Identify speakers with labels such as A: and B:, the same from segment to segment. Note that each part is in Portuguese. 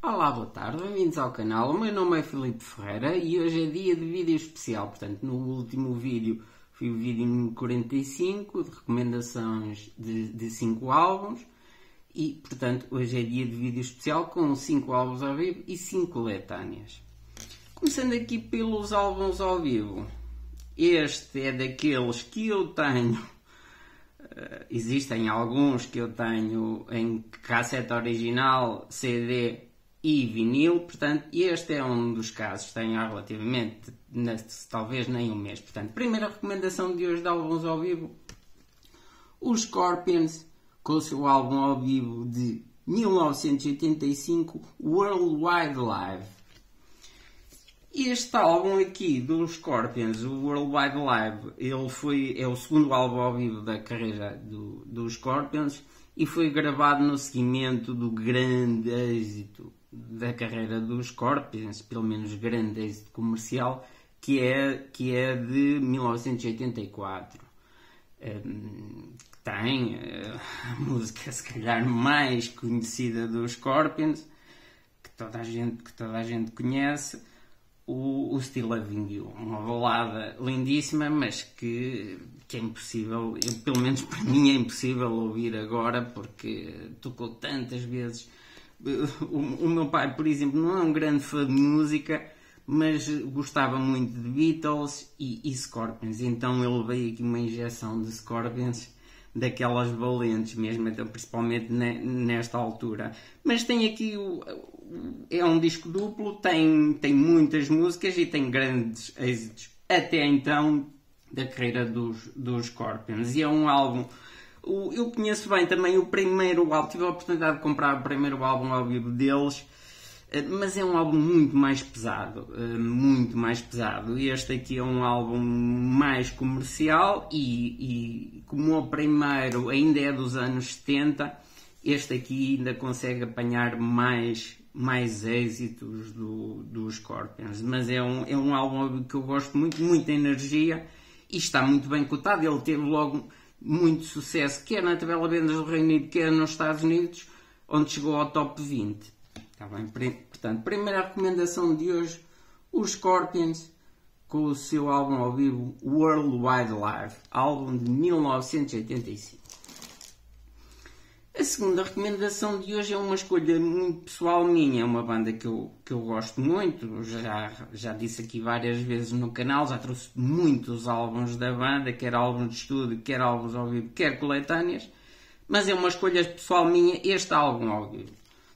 A: Olá, boa tarde, bem-vindos ao canal. O meu nome é Filipe Ferreira e hoje é dia de vídeo especial. Portanto, no último vídeo foi o vídeo número 45 de recomendações de 5 álbuns e, portanto, hoje é dia de vídeo especial com 5 álbuns ao vivo e 5 coletâneas. Começando aqui pelos álbuns ao vivo. Este é daqueles que eu tenho. Existem alguns que eu tenho em cassete original, CD e vinil, portanto, este é um dos casos, tenho há relativamente, talvez nem um mês. Portanto, primeira recomendação de hoje de álbuns ao vivo, os Scorpions, com o seu álbum ao vivo de 1985, Worldwide Live. Este álbum aqui dos Scorpions, o Worldwide Live, é o segundo álbum ao vivo da carreira dos Scorpions e foi gravado no seguimento do grande êxito da carreira dos Scorpions, pelo menos grande êxito comercial, que é de 1984. Tem a música se calhar mais conhecida dos Scorpions, que toda a gente conhece, o Still Loving You, uma balada lindíssima, mas que é impossível, pelo menos para mim é impossível ouvir agora, porque tocou tantas vezes. O meu pai, por exemplo, não é um grande fã de música, mas gostava muito de Beatles e Scorpions, então ele veio aqui uma injeção de Scorpions daquelas valentes mesmo, então, principalmente nesta altura. Mas tem aqui é um disco duplo, tem muitas músicas e tem grandes êxitos até então da carreira dos Scorpions. E é um álbum, eu conheço bem também o primeiro álbum, tive a oportunidade de comprar o primeiro álbum ao vivo deles, mas é um álbum muito mais pesado, muito mais pesado. Este aqui é um álbum mais comercial e como o primeiro ainda é dos anos 70, este aqui ainda consegue apanhar mais êxitos dos Scorpions. Mas é um álbum que eu gosto muito, muita energia e está muito bem cotado. Ele teve logo muito sucesso, quer na tabela de vendas do Reino Unido, quer nos Estados Unidos, onde chegou ao top 20. Está bem? Portanto, primeira recomendação de hoje, os Scorpions com o seu álbum ao vivo Worldwide Live, álbum de 1985. A segunda recomendação de hoje é uma escolha muito pessoal minha, é uma banda que eu gosto muito, já disse aqui várias vezes no canal, já trouxe muitos álbuns da banda, quer álbuns de estúdio, quer álbuns ao vivo, quer coletâneas, mas é uma escolha pessoal minha este álbum ao vivo.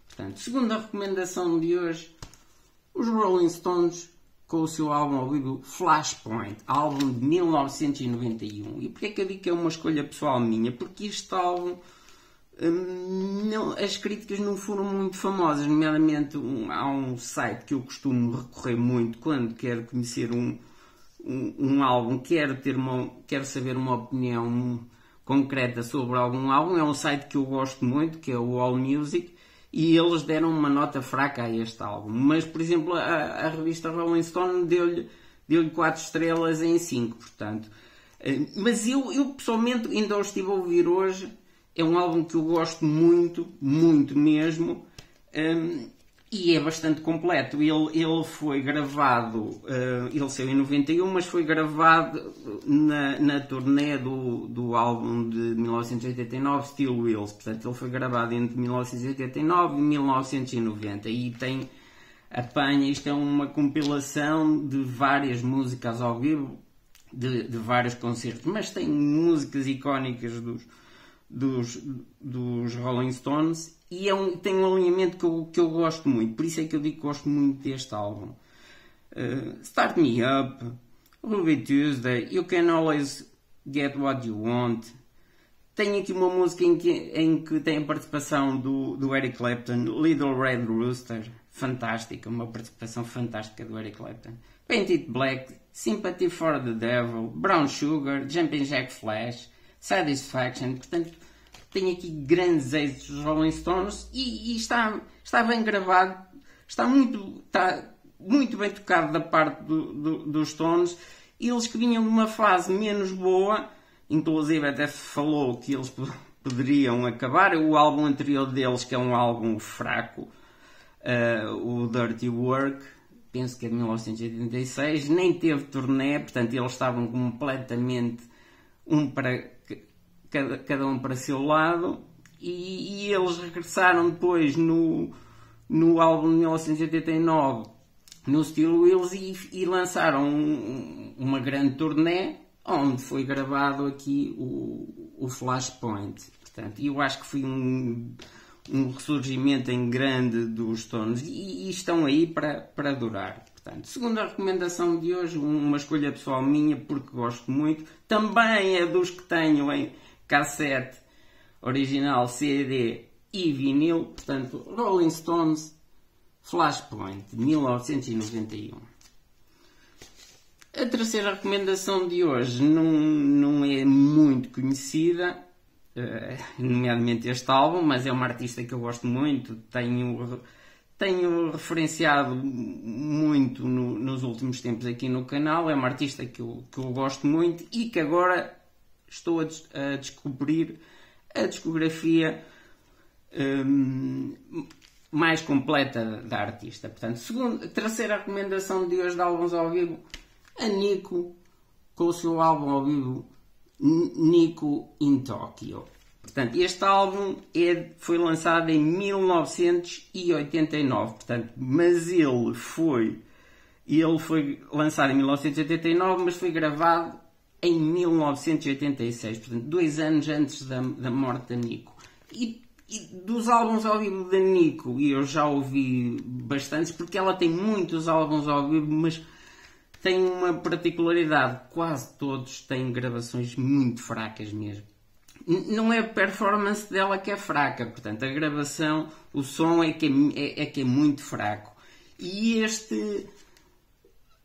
A: Portanto, segunda recomendação de hoje, os Rolling Stones com o seu álbum ao vivo Flashpoint, álbum de 1991. E porquê que eu digo que é uma escolha pessoal minha? Porque este álbum, as críticas não foram muito famosas, nomeadamente há um site que eu costumo recorrer muito quando quero conhecer um álbum, quero saber uma opinião concreta sobre algum álbum, é um site que eu gosto muito, que é o AllMusic, e eles deram uma nota fraca a este álbum. Mas, por exemplo, a revista Rolling Stone deu-lhe 4 estrelas em 5, portanto. Mas eu pessoalmente ainda o estive a ouvir hoje. É um álbum que eu gosto muito, muito mesmo. E é bastante completo. Ele foi gravado, ele saiu em 91, mas foi gravado na turnê do álbum de 1989, Steel Wheels. Portanto, ele foi gravado entre 1989 e 1990. E isto é uma compilação de várias músicas ao vivo, de vários concertos. Mas tem músicas icónicas dos Rolling Stones e tem um alinhamento que eu gosto muito, por isso é que eu digo que gosto muito deste álbum. Start Me Up, Ruby Tuesday, You Can Always Get What You Want. Tem aqui uma música em que tem a participação do Eric Clapton, Little Red Rooster, fantástica, uma participação fantástica do Eric Clapton. Paint It Black, Sympathy for the Devil, Brown Sugar, Jumpin' Jack Flash, Satisfaction. Portanto, tem aqui grandes êxitos dos Rolling Stones e está bem gravado, está muito bem tocado da parte dos Stones. Eles que vinham de uma fase menos boa, inclusive até falou que eles poderiam acabar. O álbum anterior deles, que é um álbum fraco, o Dirty Work, penso que é de 1986, nem teve turnê, portanto eles estavam completamente cada um para seu lado, e eles regressaram depois no álbum de 1989 no Steel Wheels e lançaram uma grande turnê onde foi gravado aqui o Flashpoint. Portanto, eu acho que foi um ressurgimento em grande dos Stones e estão aí para durar. Portanto, segunda recomendação de hoje, uma escolha pessoal minha porque gosto muito, também é dos que tenho em cassete original, CD e vinil, portanto, Rolling Stones Flashpoint, de 1991. A terceira recomendação de hoje não é muito conhecida, nomeadamente este álbum, mas é uma artista que eu gosto muito, tenho referenciado muito nos últimos tempos aqui no canal, é uma artista que eu gosto muito e que agora estou a descobrir a discografia mais completa da artista. Portanto, terceira recomendação de hoje de álbuns ao vivo, a Nico, com o seu álbum ao vivo Nico in Tokyo. Portanto, este álbum foi lançado em 1989, portanto, mas ele foi lançado em 1989, mas foi gravado em 1986, portanto, 2 anos antes da morte da Nico. E dos álbuns ao vivo da Nico, eu já ouvi bastantes, porque ela tem muitos álbuns ao vivo, mas tem uma particularidade, quase todos têm gravações muito fracas mesmo. Não é a performance dela que é fraca, portanto, a gravação, o som é que é muito fraco. E este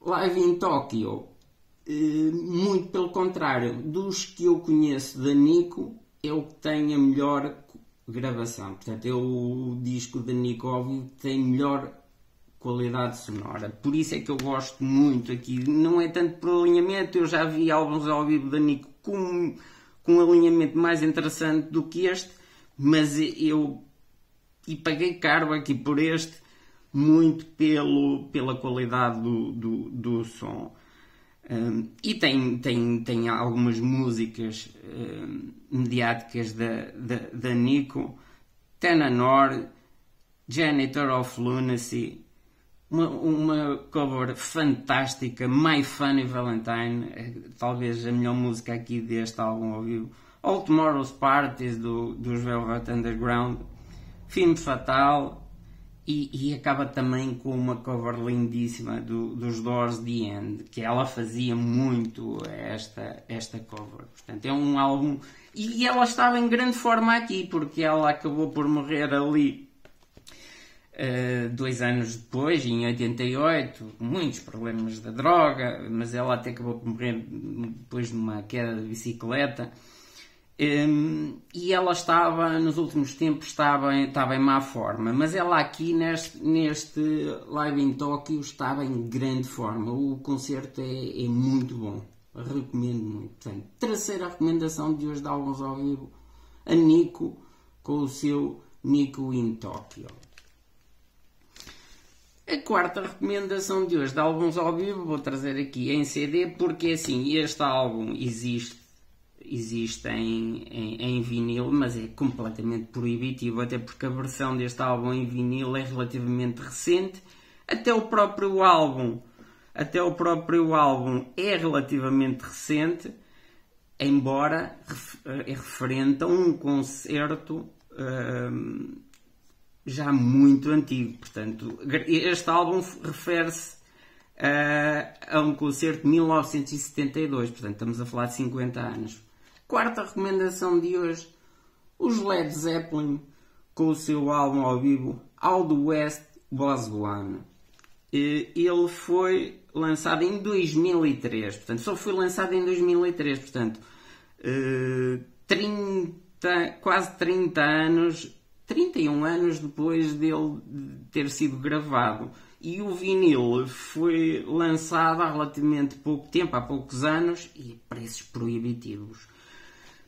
A: Live in Tokyo, muito pelo contrário, dos que eu conheço da Nico, é o que tem a melhor gravação. Portanto, é o disco da Nico ao vivo que tem melhor qualidade sonora. Por isso é que eu gosto muito aqui. Não é tanto por alinhamento, eu já vi álbuns ao vivo da Nico com um alinhamento mais interessante do que este, mas eu paguei caro aqui por este, muito pela qualidade do som. E tem algumas músicas mediáticas da Nico, Tenanor, Janitor of Lunacy, uma cover fantástica, My Funny Valentine, talvez a melhor música aqui deste álbum ao vivo, All Tomorrow's Parties dos Velvet Underground, Femme Fatale, e acaba também com uma cover lindíssima dos Doors, The End, que ela fazia muito esta cover. Portanto, é um álbum, e ela estava em grande forma aqui, porque ela acabou por morrer ali 2 anos depois, em 88, com muitos problemas da droga, mas ela até acabou por morrer depois de uma queda de bicicleta. E ela estava, nos últimos tempos, estava em má forma, mas ela aqui neste Live in Tokyo estava em grande forma. O concerto é muito bom, recomendo muito. Portanto, terceira recomendação de hoje de álbuns ao vivo, a Nico com o seu Nico in Tokyo. A quarta recomendação de hoje de álbuns ao vivo vou trazer aqui em CD, porque assim, este álbum existe em vinil, mas é completamente proibitivo, até porque a versão deste álbum em vinil é relativamente recente. Até o próprio álbum é relativamente recente, embora é referente a um concerto já muito antigo. Portanto, este álbum refere-se a um concerto de 1972, portanto estamos a falar de 50 anos. Quarta recomendação de hoje, os Led Zeppelin com o seu álbum ao vivo All the West Was One. Ele foi lançado em 2003, portanto só foi lançado em 2003, portanto quase 30 anos, 31 anos depois dele ter sido gravado. E o vinil foi lançado há relativamente pouco tempo, há poucos anos, e a preços proibitivos.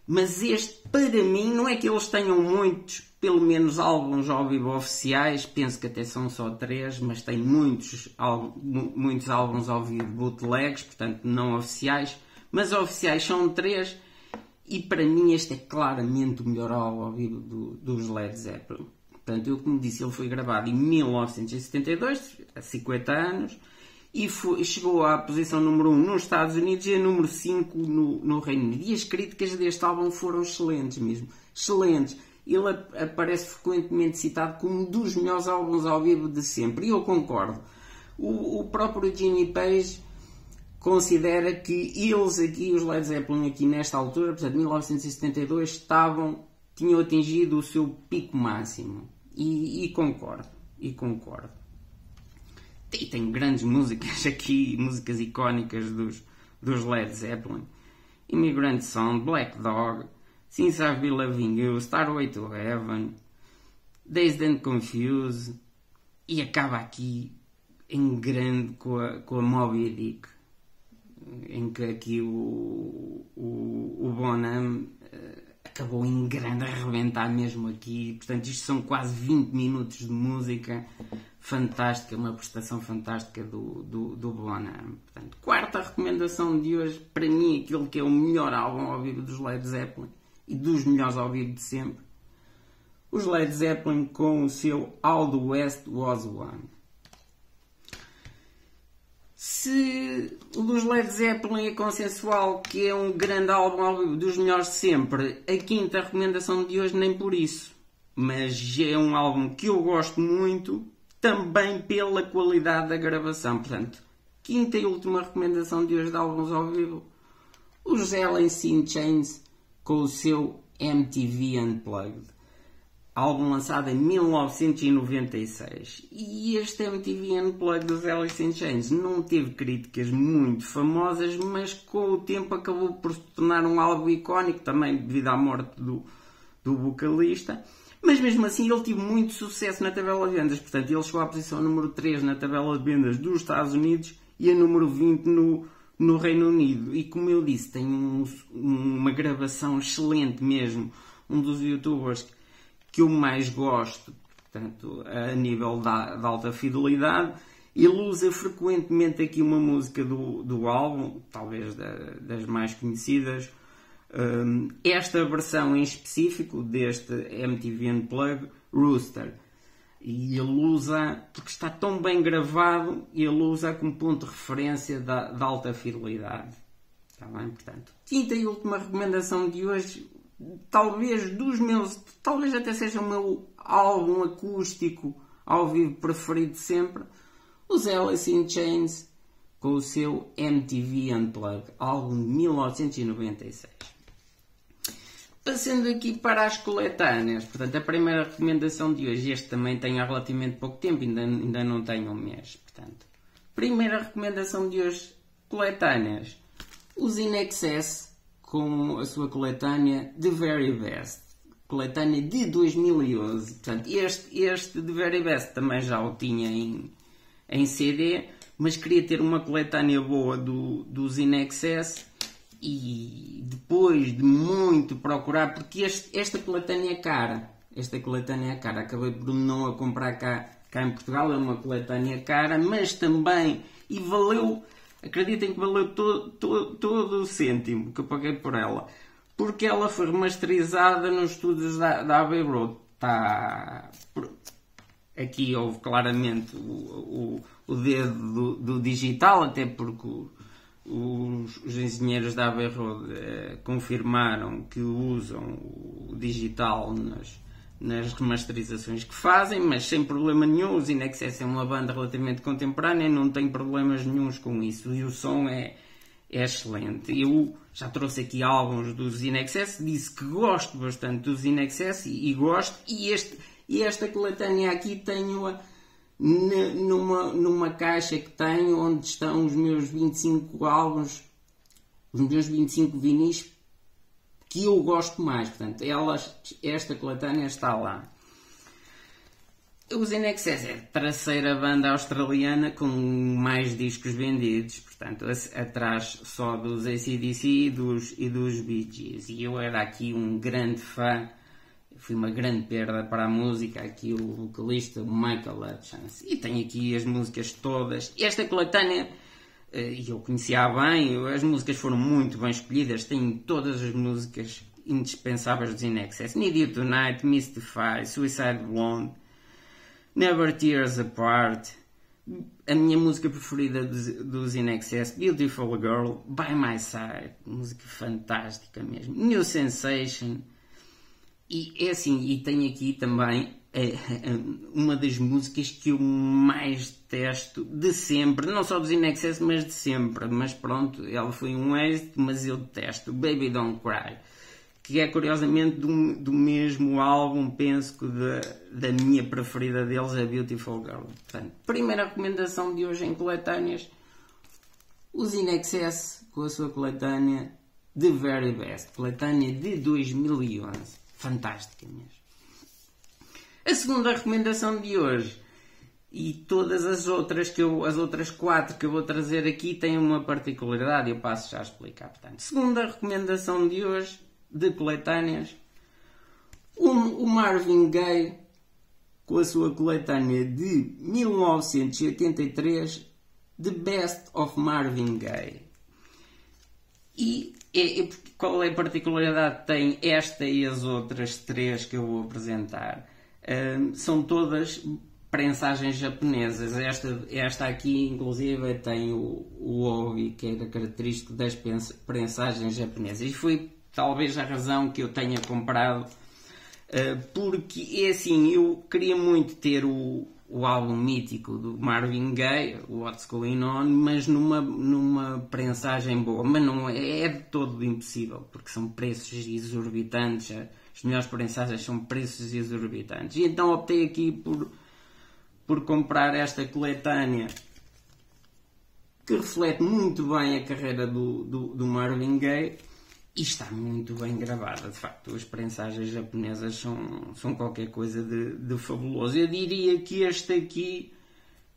A: Mas este, para mim, não é que eles tenham muitos pelo menos álbuns ao vivo oficiais, penso que até são só 3, mas tem muitos álbuns ao vivo bootlegs, portanto não oficiais, mas oficiais são 3, e para mim este é claramente o melhor álbum ao vivo dos Led Zeppelin. Portanto, eu, como disse, ele foi gravado em 1972, há 50 anos, e chegou à posição número 1 nos Estados Unidos e a número 5 no Reino Unido. E as críticas deste álbum foram excelentes mesmo. Excelentes. Ele aparece frequentemente citado como um dos melhores álbuns ao vivo de sempre. E eu concordo. O próprio Jimmy Page considera que eles aqui, os Led Zeppelin aqui nesta altura, portanto 1972, tinham atingido o seu pico máximo. E concordo. E tem grandes músicas aqui, músicas icónicas dos Led Zeppelin. Immigrant Song, Black Dog, Since I've Been Loving You, Starway to Heaven, Dazed and Confused, e acaba aqui em grande com a Moby Dick, em que aqui o Bonham acabou em grande a arrebentar mesmo aqui. Portanto, isto são quase 20 minutos de música fantástica, uma prestação fantástica do Bonham. Portanto, quarta recomendação de hoje, para mim, aquilo que é o melhor álbum ao vivo dos Led Zeppelin e dos melhores ao vivo de sempre. Os Led Zeppelin com o seu All the West Was One. Se o dos Led Zeppelin é consensual que é um grande álbum ao vivo dos melhores de sempre, a quinta recomendação de hoje nem por isso. Mas é um álbum que eu gosto muito, também pela qualidade da gravação. Portanto, quinta e última recomendação de hoje de álbuns ao vivo, os Alice in Chains com o seu MTV Unplugged. Álbum lançado em 1996. E este MTV Unplugged dos Alice in Chains não teve críticas muito famosas, mas com o tempo acabou por se tornar um álbum icónico, também devido à morte do vocalista. Mas mesmo assim ele teve muito sucesso na tabela de vendas. Portanto, ele chegou à posição número 3 na tabela de vendas dos Estados Unidos e a número 20 no Reino Unido. E como eu disse, tem uma gravação excelente mesmo. Um dos youtubers que eu mais gosto, portanto, a nível da alta fidelidade. Ele usa frequentemente aqui uma música do álbum, talvez das mais conhecidas. Esta versão em específico deste MTV Unplugged, Rooster. E ele usa, porque está tão bem gravado, ele usa como ponto de referência da alta fidelidade. Está bem? Portanto, quinta e última recomendação de hoje, talvez até seja o meu álbum acústico ao vivo preferido de sempre, os Alice in Chains com o seu MTV Unplugged, álbum de 1996. Passando aqui para as coletâneas, portanto, a primeira recomendação de hoje, este também tem há relativamente pouco tempo, ainda não tem um mês, portanto. Primeira recomendação de hoje, coletâneas. Os In Excess com a sua coletânea The Very Best, coletânea de 2011. Portanto, este The Very Best também já o tinha em CD, mas queria ter uma coletânea boa dos In Excess. E depois de muito procurar, porque esta coletânea é cara. Acabei por não a comprar cá em Portugal, é uma coletânea cara, mas também, e valeu, acreditem que valeu todo o cêntimo que eu paguei por ela, porque ela foi remasterizada nos estúdios da Abbey Road. Aqui houve claramente o dedo do digital, até porque os engenheiros da Abbey Road confirmaram que usam o digital nas remasterizações que fazem, mas sem problema nenhum. Os In Excess é uma banda relativamente contemporânea e não tem problemas nenhuns com isso, e o som é excelente. Eu já trouxe aqui álbuns dos In Excess, disse que gosto bastante dos In Excess e gosto, e esta coletânea aqui tenho-a numa caixa que tenho, onde estão os meus 25 álbuns, os meus 25 vinis que eu gosto mais. Portanto, esta coletânea está lá. Os In Excess é a terceira banda australiana com mais discos vendidos, portanto, atrás só dos AC/DC e dos Bee Gees. E eu era aqui um grande fã, foi uma grande perda para a música, aqui o vocalista Michael Hutchence. E tenho aqui as músicas todas. Esta coletânea, eu conhecia bem, as músicas foram muito bem escolhidas, tenho todas as músicas indispensáveis dos In Excess. Need You Tonight, Mystify, Suicide Blonde, Never Tears Apart, a minha música preferida dos In Excess, Beautiful Girl, By My Side, música fantástica mesmo, New Sensation, e é assim, e tenho aqui também uma das músicas que eu mais detesto de sempre, não só dos In Excess, mas de sempre, mas pronto, ela foi um êxito, mas eu detesto, Baby Don't Cry, que é curiosamente do mesmo álbum, penso que da minha preferida deles, a Beautiful Girl. Portanto, primeira recomendação de hoje em coletâneas, os In Excess com a sua coletânea The Very Best, coletânea de 2011, fantástica mesmo. A segunda recomendação de hoje, e todas as outras quatro que eu vou trazer aqui têm uma particularidade, eu passo já a explicar. Portanto, segunda recomendação de hoje, de coletâneas, o Marvin Gaye com a sua coletânea de 1983, The Best of Marvin Gaye. E qual é a particularidade que tem esta e as outras três que eu vou apresentar? São todas prensagens japonesas. Esta aqui, inclusive, tem o obi, que é característico das prensagens japonesas. E foi talvez a razão que eu tenha comprado, porque é assim, eu queria muito ter o álbum mítico do Marvin Gaye, o What's Going On, mas numa prensagem boa, mas não é de todo impossível, porque são preços exorbitantes, as melhores prensagens são preços exorbitantes, e então optei aqui por comprar esta coletânea, que reflete muito bem a carreira do Marvin Gaye, e está muito bem gravada, de facto. As prensagens japonesas são qualquer coisa de fabuloso. Eu diria que este aqui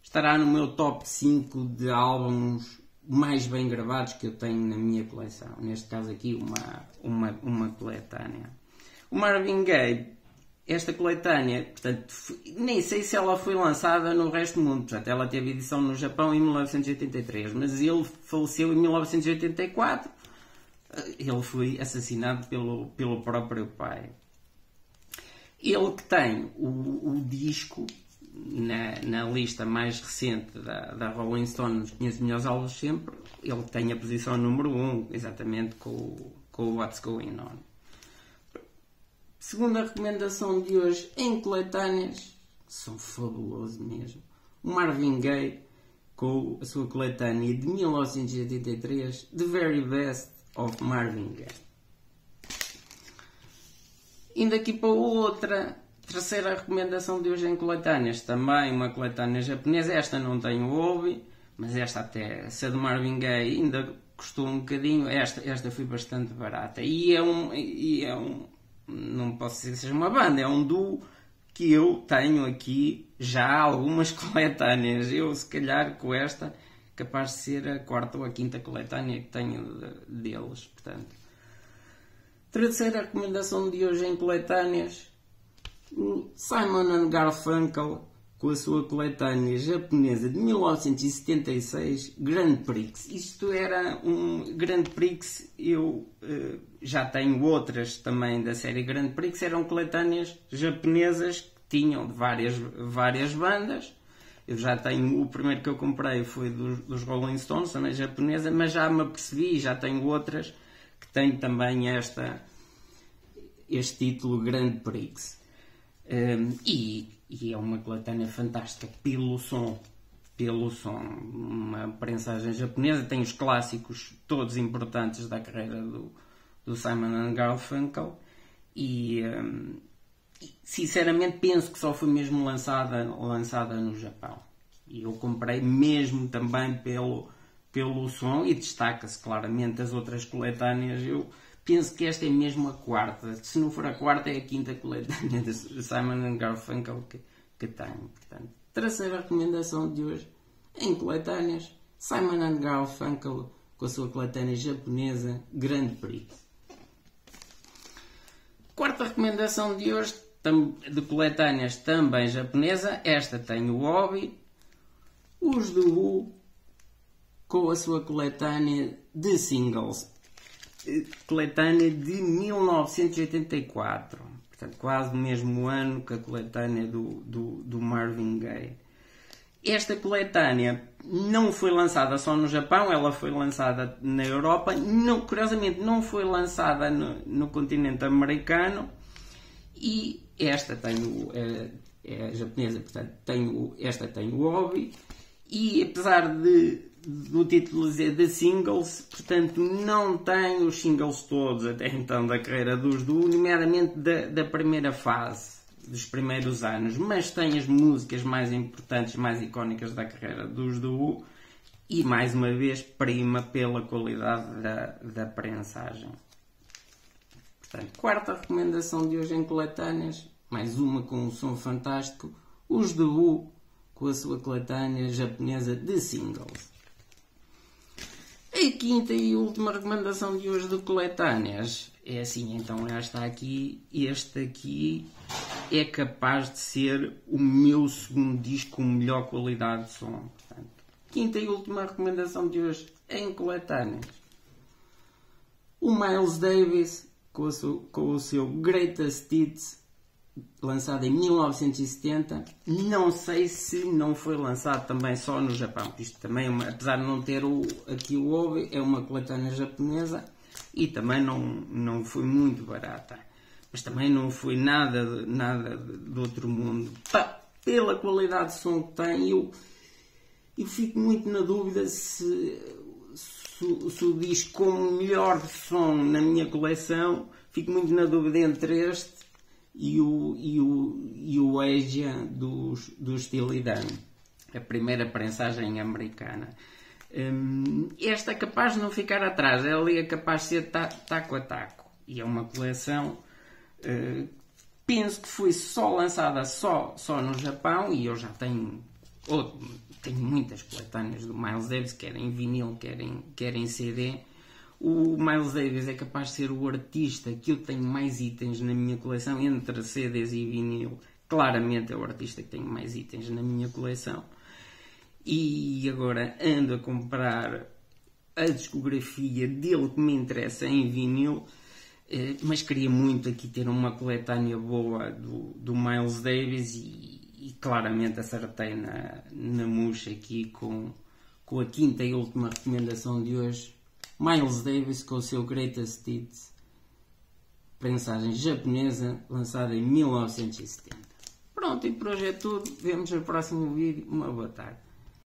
A: estará no meu top 5 de álbuns mais bem gravados que eu tenho na minha coleção. Neste caso aqui, uma coletânea. O Marvin Gaye, esta coletânea, portanto, nem sei se ela foi lançada no resto do mundo. Portanto, ela teve edição no Japão em 1983, mas ele faleceu em 1984. Ele foi assassinado pelo próprio pai. Ele que tem o disco na lista mais recente da Rolling Stone, nos 500 melhores álbuns sempre, ele tem a posição número 1, exatamente com o What's Going On. Segunda recomendação de hoje em coletâneas, são fabulosos mesmo. O Marvin Gaye com a sua coletânea de 1983, The Very Best of Marvin Gaye. Indo aqui para outra, terceira recomendação de hoje em coletâneas, também uma coletânea japonesa. Esta não tem o obi, mas esta até, se a do Marvin Gaye ainda custou um bocadinho, esta foi bastante barata. E é um, não posso dizer que seja uma banda, é um duo que eu tenho aqui já algumas coletâneas. Eu, se calhar, com esta, capaz de ser a quarta ou a quinta coletânea que tenho deles. Portanto, terceira recomendação de hoje em coletâneas, Simon & Garfunkel com a sua coletânea japonesa de 1976, Grand Prix. Isto era um Grand Prix, eu já tenho outras também da série Grand Prix, eram coletâneas japonesas que tinham de várias bandas. Eu já tenho, o primeiro que eu comprei foi dos Rolling Stones, também japonesa, mas já me apercebi, já tenho outras que têm também este título Grand Prix. E é uma coletânea fantástica pelo som, uma prensagem japonesa. Tem os clássicos todos importantes da carreira do Simon & Garfunkel e sinceramente penso que só foi mesmo lançada no Japão, e eu comprei mesmo também pelo som, e destaca-se claramente as outras coletâneas. Eu penso que esta é mesmo a quarta, se não for a quarta é a quinta coletânea de Simon & Garfunkel que tenho. Portanto, terceira recomendação de hoje em coletâneas, Simon & Garfunkel com a sua coletânea japonesa Grand Prix. Quarta recomendação de hoje, de coletâneas também japonesa. Esta tem o Obi, os The Who, com a sua coletânea de singles. Coletânea de 1984. Portanto, quase no mesmo ano que a coletânea do Marvin Gaye. Esta coletânea não foi lançada só no Japão, ela foi lançada na Europa. Curiosamente, não foi lançada no continente americano. E esta tem é japonesa, portanto, esta tem o Obi. E apesar do título dizer The Singles, portanto, não tem os singles todos até então da carreira dos The Who, nomeadamente da primeira fase, dos primeiros anos, mas tem as músicas mais importantes, mais icónicas da carreira dos The Who e, mais uma vez, prima pela qualidade da prensagem. Portanto, quarta recomendação de hoje em coletâneas, mais uma com um som fantástico, os The Who com a sua coletânea japonesa de singles. A quinta e última recomendação de hoje de coletâneas é assim, então esta aqui, este aqui é capaz de ser o meu segundo disco com melhor qualidade de som. Portanto, quinta e última recomendação de hoje em coletâneas. O Miles Davis com o seu Greatest Hits, lançado em 1970. Não sei se não foi lançado também só no Japão. Isto também, apesar de não ter aqui o Obi, é uma coletânea japonesa e também não foi muito barata. Mas também não foi nada do outro mundo. Pela qualidade de som que tem, eu fico muito na dúvida se o disco com melhor som na minha coleção, fico muito na dúvida entre este e o Asia do Steely Dan, a primeira prensagem americana. Esta é capaz de não ficar atrás, ela é capaz de ser taco a taco, e é uma coleção, penso que foi só lançada só no Japão, e eu já tenho muitas coletâneas do Miles Davis, quer em vinil, quer em CD. O Miles Davis é capaz de ser o artista que eu tenho mais itens na minha coleção, entre CDs e vinil. Claramente é o artista que tenho mais itens na minha coleção. E agora ando a comprar a discografia dele que me interessa em vinil, mas queria muito aqui ter uma coletânea boa do Miles Davis e claramente acertei na mousse aqui com a quinta e última recomendação de hoje. Miles Davis com o seu Greatest Hits, prensagem japonesa, lançada em 1970. Pronto, e por hoje é tudo. Vemos no próximo vídeo. Uma boa tarde.